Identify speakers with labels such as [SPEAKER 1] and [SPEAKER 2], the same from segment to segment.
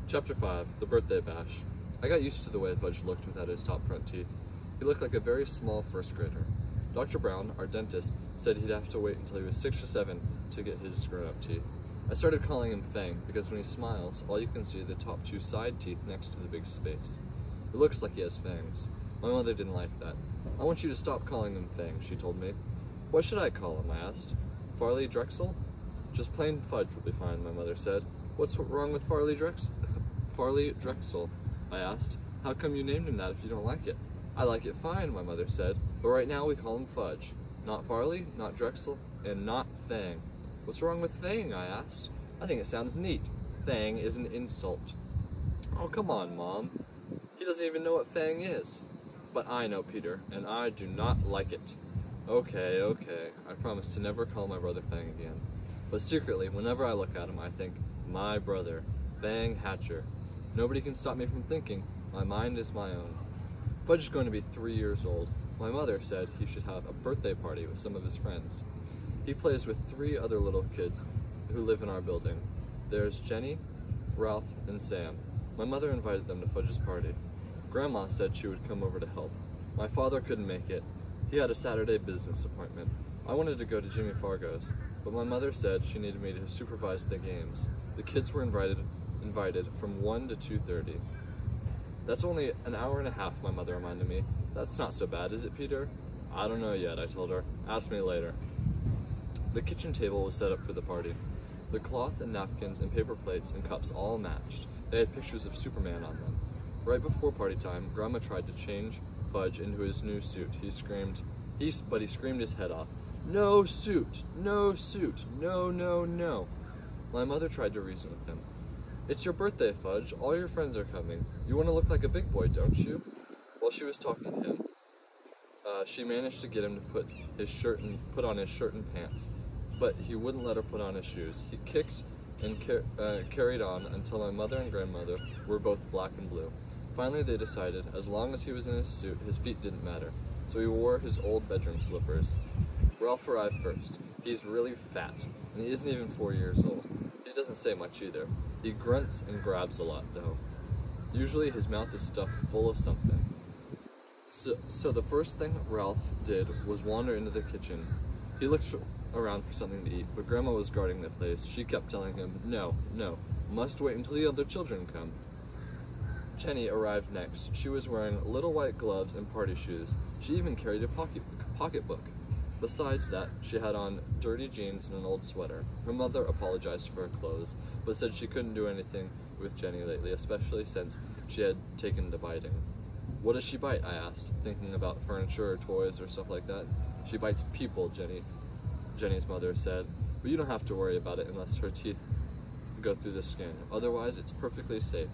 [SPEAKER 1] Chapter 5, The Birthday Bash. I got used to the way Fudge looked without his top front teeth. He looked like a very small first grader. Dr. Brown, our dentist, said he'd have to wait until he was 6 or 7 to get his grown-up teeth. I started calling him Fang because when he smiles, all you can see are the top 2 side teeth next to the big space. It looks like he has fangs. My mother didn't like that. I want you to stop calling him Fang, she told me. What should I call him, I asked. Farley Drexel? Just plain Fudge will be fine, my mother said. What's wrong with Farley Drexel? I asked. How come you named him that if you don't like it? I like it fine, my mother said, but right now we call him Fudge. Not Farley, not Drexel, and not Fang. What's wrong with Fang, I asked. I think it sounds neat. Fang is an insult. Oh, come on, Mom. He doesn't even know what Fang is. But I know, Peter, and I do not like it. Okay, I promise to never call my brother Fang again. But secretly, whenever I look at him, I think, my brother, Fang Hatcher. Nobody can stop me from thinking. My mind is my own. Fudge is going to be 3 years old. My mother said he should have a birthday party with some of his friends. He plays with 3 other little kids who live in our building. There's Jenny, Ralph, and Sam. My mother invited them to Fudge's party. Grandma said she would come over to help. My father couldn't make it. He had a Saturday business appointment. I wanted to go to Jimmy Fargo's, but my mother said she needed me to supervise the games. The kids were invited from 1 to 2:30. That's only an hour and a half, my mother reminded me. That's not so bad, is it, Peter? I don't know yet, I told her. Ask me later. The kitchen table was set up for the party. The cloth and napkins and paper plates and cups all matched. They had pictures of Superman on them. Right before party time, Grandma tried to change Fudge into his new suit. He screamed his head off. No suit! No suit! No, no, no! My mother tried to reason with him. It's your birthday, Fudge. All your friends are coming. You want to look like a big boy, don't you? While she was talking to him, she managed to get him to put on his shirt and pants, but he wouldn't let her put on his shoes. He kicked and carried on until my mother and grandmother were both black and blue. Finally, they decided as long as he was in his suit, his feet didn't matter, so he wore his old bedroom slippers. Ralph arrived first. He's really fat, and he isn't even 4 years old. He doesn't say much either. He grunts and grabs a lot, though. Usually his mouth is stuffed full of something. So the first thing Ralph did was wander into the kitchen. He looked around for something to eat, but Grandma was guarding the place. She kept telling him, no, must wait until the other children come. Jenny arrived next. She was wearing little white gloves and party shoes. She even carried a pocketbook. Besides that, she had on dirty jeans and an old sweater. Her mother apologized for her clothes, but said she couldn't do anything with Jenny lately, especially since she had taken to biting. What does she bite? I asked, thinking about furniture or toys or stuff like that. She bites people, Jenny's mother said, but you don't have to worry about it unless her teeth go through the skin. Otherwise, it's perfectly safe.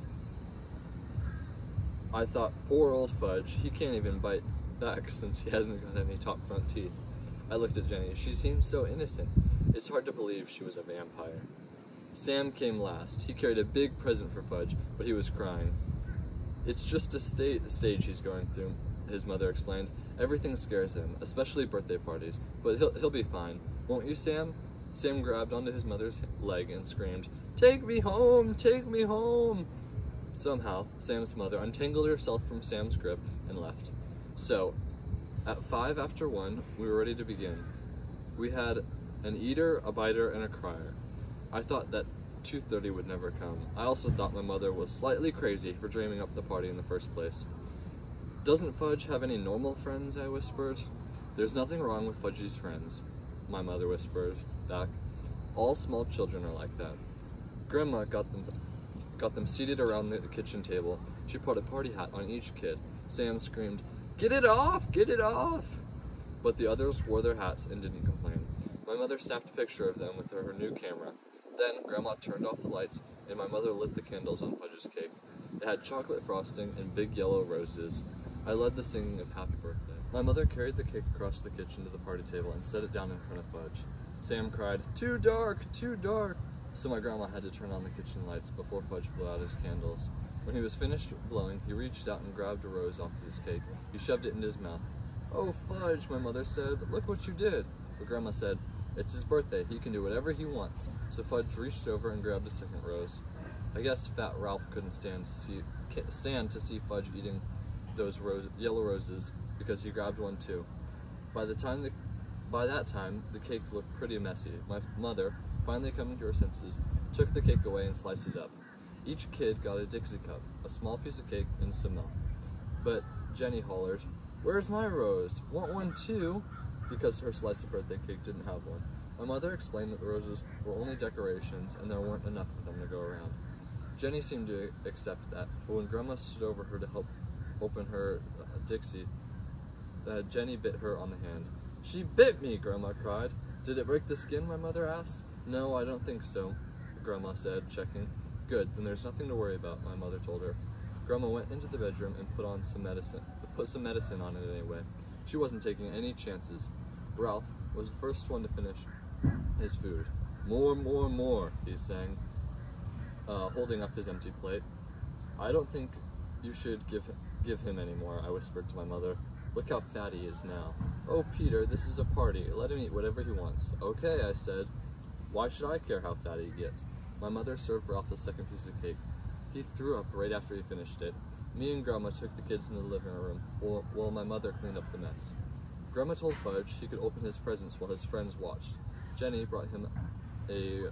[SPEAKER 1] I thought, poor old Fudge, he can't even bite back since he hasn't got any top front teeth. I looked at Jenny. She seemed so innocent. It's hard to believe she was a vampire. Sam came last. He carried a big present for Fudge, but he was crying. It's just a stage he's going through, his mother explained. Everything scares him, especially birthday parties, but he'll be fine. Won't you, Sam? Sam grabbed onto his mother's leg and screamed, Take me home! Take me home! Somehow, Sam's mother untangled herself from Sam's grip and left. So, at 5 after 1, we were ready to begin. We had an eater, a biter, and a crier. I thought that 2:30 would never come. I also thought my mother was slightly crazy for dreaming up the party in the first place. Doesn't Fudge have any normal friends? I whispered. There's nothing wrong with Fudgy's friends, my mother whispered back. All small children are like that. Grandma got them seated around the kitchen table. She put a party hat on each kid. Sam screamed, Get it off! Get it off! But the others wore their hats and didn't complain. My mother snapped a picture of them with her new camera. Then Grandma turned off the lights and my mother lit the candles on Fudge's cake. It had chocolate frosting and big yellow roses. I led the singing of Happy Birthday. My mother carried the cake across the kitchen to the party table and set it down in front of Fudge. Sam cried, Too dark! Too dark! So my grandma had to turn on the kitchen lights before Fudge blew out his candles. When he was finished blowing, he reached out and grabbed a rose off of his cake. He shoved it into his mouth. Oh, Fudge, my mother said, look what you did. But Grandma said, it's his birthday, he can do whatever he wants. So Fudge reached over and grabbed a second rose. I guess fat Ralph couldn't stand to see Fudge eating those yellow roses because he grabbed one too. By that time, the cake looked pretty messy. My mother, finally coming to her senses, took the cake away and sliced it up. Each kid got a Dixie cup, a small piece of cake, and some milk. But Jenny hollered, "Where's my rose? Want one too?" because her slice of birthday cake didn't have one. My mother explained that the roses were only decorations and there weren't enough of them to go around. Jenny seemed to accept that, but when Grandma stood over her to help open her Dixie, Jenny bit her on the hand. "She bit me!" Grandma cried. "Did it break the skin?" my mother asked. "No, I don't think so," Grandma said, checking. "Good, then there's nothing to worry about," my mother told her. Grandma went into the bedroom and put some medicine on it anyway. She wasn't taking any chances. Ralph was the first one to finish his food. "More, more, more," he sang, holding up his empty plate. "I don't think you should give him any more," I whispered to my mother. "Look how fat he is now." "Oh, Peter, this is a party. Let him eat whatever he wants." "Okay," I said. "Why should I care how fat he gets?" My mother served Ralph a second piece of cake. He threw up right after he finished it. Me and Grandma took the kids into the living room while my mother cleaned up the mess. Grandma told Fudge he could open his presents while his friends watched. Jenny brought him a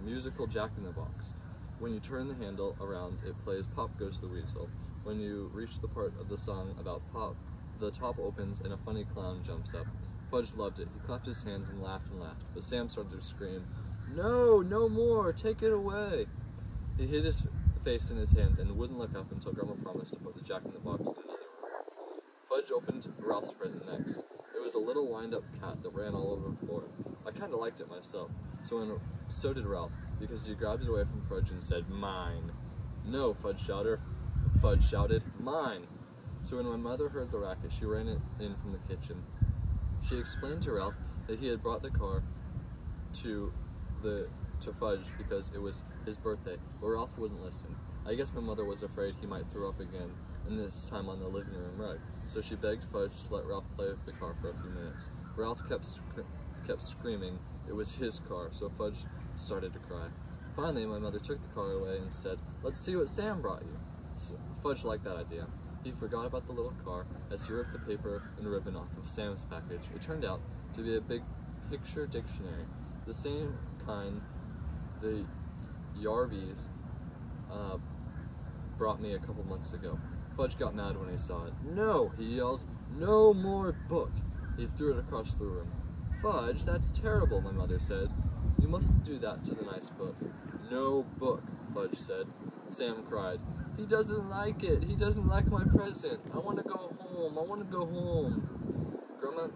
[SPEAKER 1] musical Jack-in-the-Box. When you turn the handle around, it plays Pop Goes the Weasel. When you reach the part of the song about Pop, the top opens and a funny clown jumps up. Fudge loved it. He clapped his hands and laughed, but Sam started to scream, "No, no more, take it away." He hid his face in his hands and wouldn't look up until Grandma promised to put the Jack-in-the-Box in another room. Fudge opened Ralph's present next. It was a little wind-up cat that ran all over the floor. I kinda liked it myself, so did Ralph, because he grabbed it away from Fudge and said, "Mine." "No," Fudge shouted, "Mine." So when my mother heard the racket, she ran in from the kitchen. She explained to Ralph that he had brought the car to Fudge because it was his birthday, but Ralph wouldn't listen. I guess my mother was afraid he might throw up again, and this time on the living room rug, so she begged Fudge to let Ralph play with the car for a few minutes. Ralph kept screaming it was his car, so Fudge started to cry. Finally, my mother took the car away and said, "Let's see what Sam brought you." Fudge liked that idea. He forgot about the little car as he ripped the paper and ribbon off of Sam's package. It turned out to be a big picture dictionary, the same kind the Yarbies brought me a couple months ago. Fudge got mad when he saw it. "No," he yelled, "no more book." He threw it across the room. "Fudge, that's terrible," my mother said. "You mustn't do that to the nice book." "No book," Fudge said. Sam cried. "He doesn't like it. He doesn't like my present. I want to go home. I want to go home." Grandma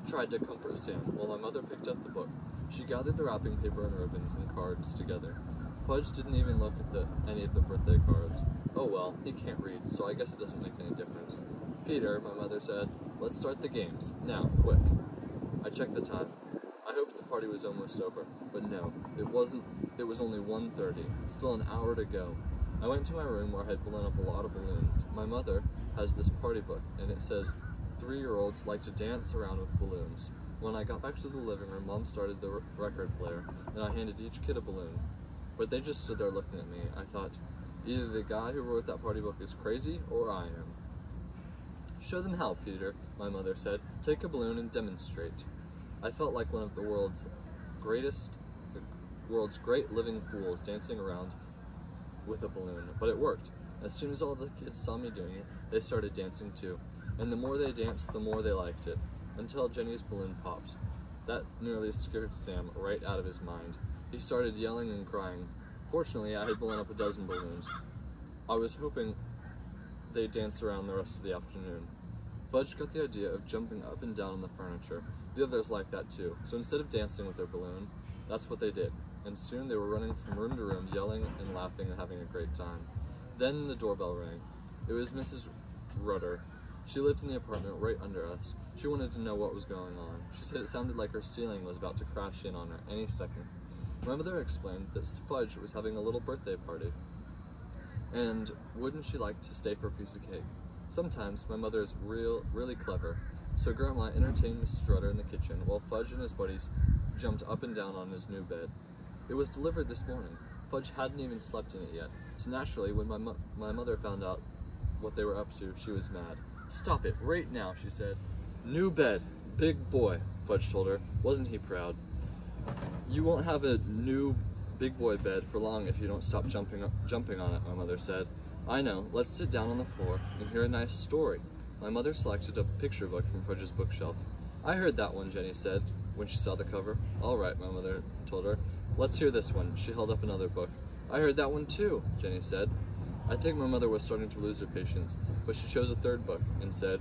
[SPEAKER 1] tried to comfort Sam while my mother picked up the book. She gathered the wrapping paper and ribbons and cards together. Fudge didn't even look at any of the birthday cards. "Oh well, he can't read, so I guess it doesn't make any difference." "Peter," my mother said, "let's start the games. Now, quick." I checked the time. I hoped the party was almost over, but no, it wasn't. It was only 1:30. Still an hour to go. I went to my room where I had blown up a lot of balloons. My mother has this party book, and it says 3-year-olds like to dance around with balloons. When I got back to the living room, Mom started the record player, and I handed each kid a balloon. But they just stood there looking at me. I thought, either the guy who wrote that party book is crazy, or I am. "Show them how, Peter," my mother said. "Take a balloon and demonstrate." I felt like one of the world's great living fools dancing around with a balloon, but it worked. As soon as all the kids saw me doing it, they started dancing too. And the more they danced, the more they liked it, until Jenny's balloon popped. That nearly scared Sam right out of his mind. He started yelling and crying. Fortunately, I had blown up a dozen balloons. I was hoping they'd dance around the rest of the afternoon. Fudge got the idea of jumping up and down on the furniture. The others liked that too, so instead of dancing with their balloon, that's what they did. And soon they were running from room to room, yelling and laughing and having a great time. Then the doorbell rang. It was Mrs. Rudder. She lived in the apartment right under us. She wanted to know what was going on. She said it sounded like her ceiling was about to crash in on her any second. My mother explained that Fudge was having a little birthday party, and wouldn't she like to stay for a piece of cake? Sometimes my mother is really clever, so Grandma entertained Mrs. Rudder in the kitchen while Fudge and his buddies jumped up and down on his new bed. It was delivered this morning. Fudge hadn't even slept in it yet, so naturally, when my mother found out what they were up to, she was mad. "Stop it, right now," she said. "New bed, big boy," Fudge told her. Wasn't he proud? "You won't have a new big boy bed for long if you don't stop jumping on it," my mother said. "I know, let's sit down on the floor and hear a nice story." My mother selected a picture book from Fudge's bookshelf. "I heard that one," Jenny said when she saw the cover. "All right," my mother told her. "Let's hear this one." She held up another book. "I heard that one too," Jenny said. I think my mother was starting to lose her patience, but she chose a third book and said,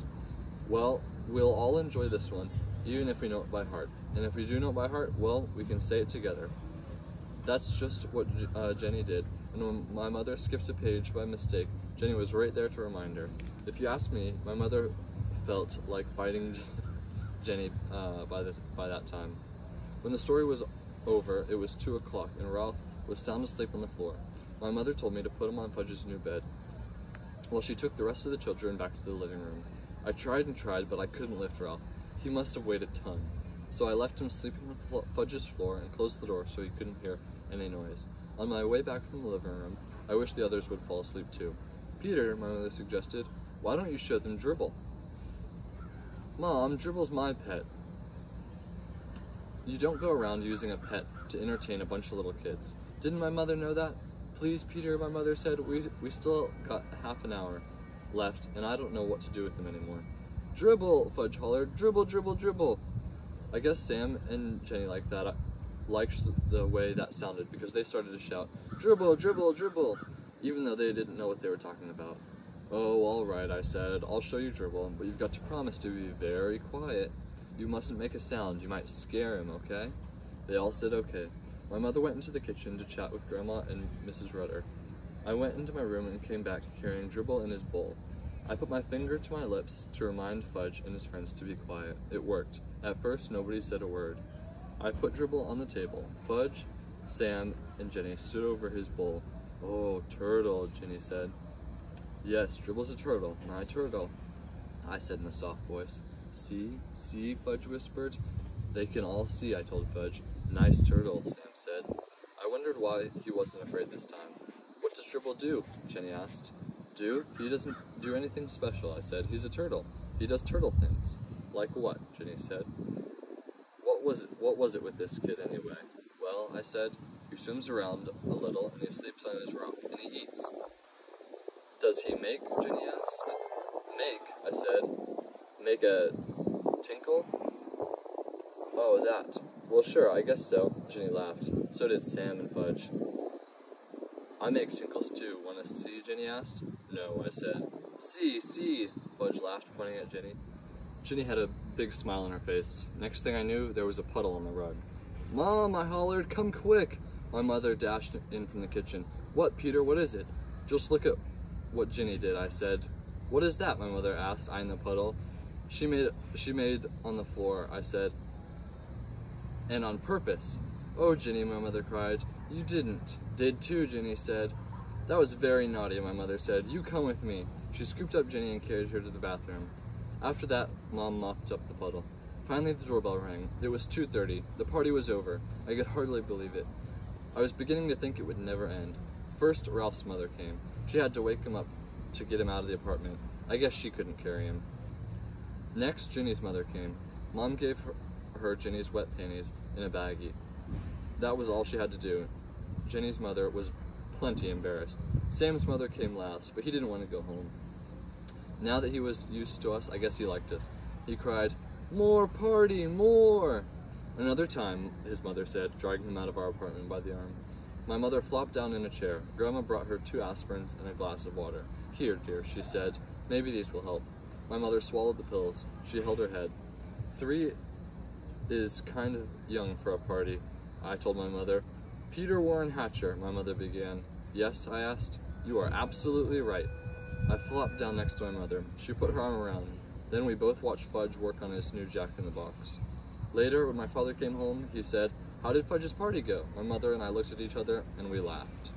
[SPEAKER 1] "Well, we'll all enjoy this one, even if we know it by heart. And if we do know it by heart, well, we can say it together." That's just what Jenny did, and when my mother skipped a page by mistake, Jenny was right there to remind her. If you ask me, my mother felt like biting Jenny by that time. When the story was over, it was 2 o'clock, and Ralph was sound asleep on the floor. My mother told me to put him on Fudge's new bed, while she took the rest of the children back to the living room. I tried and tried, but I couldn't lift Ralph. He must have weighed a ton. So I left him sleeping on Fudge's floor and closed the door so he couldn't hear any noise. On my way back from the living room, I wished the others would fall asleep too. "Peter," my mother suggested, "why don't you show them Dribble?" "Mom, Dribble's my pet." "You don't go around using a pet to entertain a bunch of little kids. Didn't my mother know that?" "Please, Peter," my mother said, we still got half an hour left, and I don't know what to do with them anymore." "Dribble!" Fudge hollered. "Dribble, dribble, dribble!" I guess Sam and Jenny liked the way that sounded, because they started to shout, "Dribble, dribble, dribble," even though they didn't know what they were talking about. "Oh, all right," I said. "I'll show you Dribble, but you've got to promise to be very quiet. You mustn't make a sound. You might scare him, okay?" They all said okay. My mother went into the kitchen to chat with Grandma and Mrs. Rudder. I went into my room and came back carrying Dribble in his bowl. I put my finger to my lips to remind Fudge and his friends to be quiet. It worked. At first, nobody said a word. I put Dribble on the table. Fudge, Sam, and Jenny stood over his bowl. "Oh, turtle," Jenny said. "Yes, Dribble's a turtle, my turtle," I said in a soft voice. See, Fudge whispered. "They can all see," I told Fudge. "Nice turtle," Sam said. I wondered why he wasn't afraid this time. "What does Dribble do?" Jenny asked. "Do? He doesn't do anything special," I said. "He's a turtle. He does turtle things." "Like what?" Jenny said. What was it with this kid anyway?" "Well," I said, "he swims around a little, and he sleeps on his rock, and he eats." "Does he make?" Jenny asked. "Make?" I said. "Make a tinkle?" "Oh, that. Well, sure, I guess so." Jenny laughed. So did Sam and Fudge. "I make tinkles too. Want to see?" Jenny asked. "No," I said. See, Fudge laughed, pointing at Jenny. Jenny had a big smile on her face. Next thing I knew, there was a puddle on the rug. "Mom," I hollered, "come quick!" My mother dashed in from the kitchen. "What, Peter, what is it?" "Just look at what Jenny did," I said. "What is that?" my mother asked, eyeing the puddle. She made on the floor," I said. "And on purpose." "Oh, Jenny," my mother cried. "You didn't." "Did too," Jenny said. "That was very naughty," my mother said. "You come with me." She scooped up Jenny and carried her to the bathroom. After that, Mom mopped up the puddle. Finally, the doorbell rang. It was 2:30. The party was over. I could hardly believe it. I was beginning to think it would never end. First, Ralph's mother came. She had to wake him up to get him out of the apartment. I guess she couldn't carry him. Next, Jenny's mother came. Mom gave her Jenny's wet panties in a baggie. That was all she had to do. Jenny's mother was plenty embarrassed. Sam's mother came last, but he didn't want to go home. Now that he was used to us, I guess he liked us. He cried, "More party, more!" "Another time," his mother said, dragging him out of our apartment by the arm. My mother flopped down in a chair. Grandma brought her 2 aspirins and a glass of water. "Here, dear," she said. "Maybe these will help." My mother swallowed the pills. She held her head. 3 is kind of young for a party, I told my mother. "Peter Warren Hatcher," my mother began. "Yes?" I asked. "You are absolutely right." I flopped down next to my mother. She put her arm around me. Then we both watched Fudge work on his new Jack-in-the-Box. Later, when my father came home, he said, "How did Fudge's party go?" My mother and I looked at each other, and we laughed.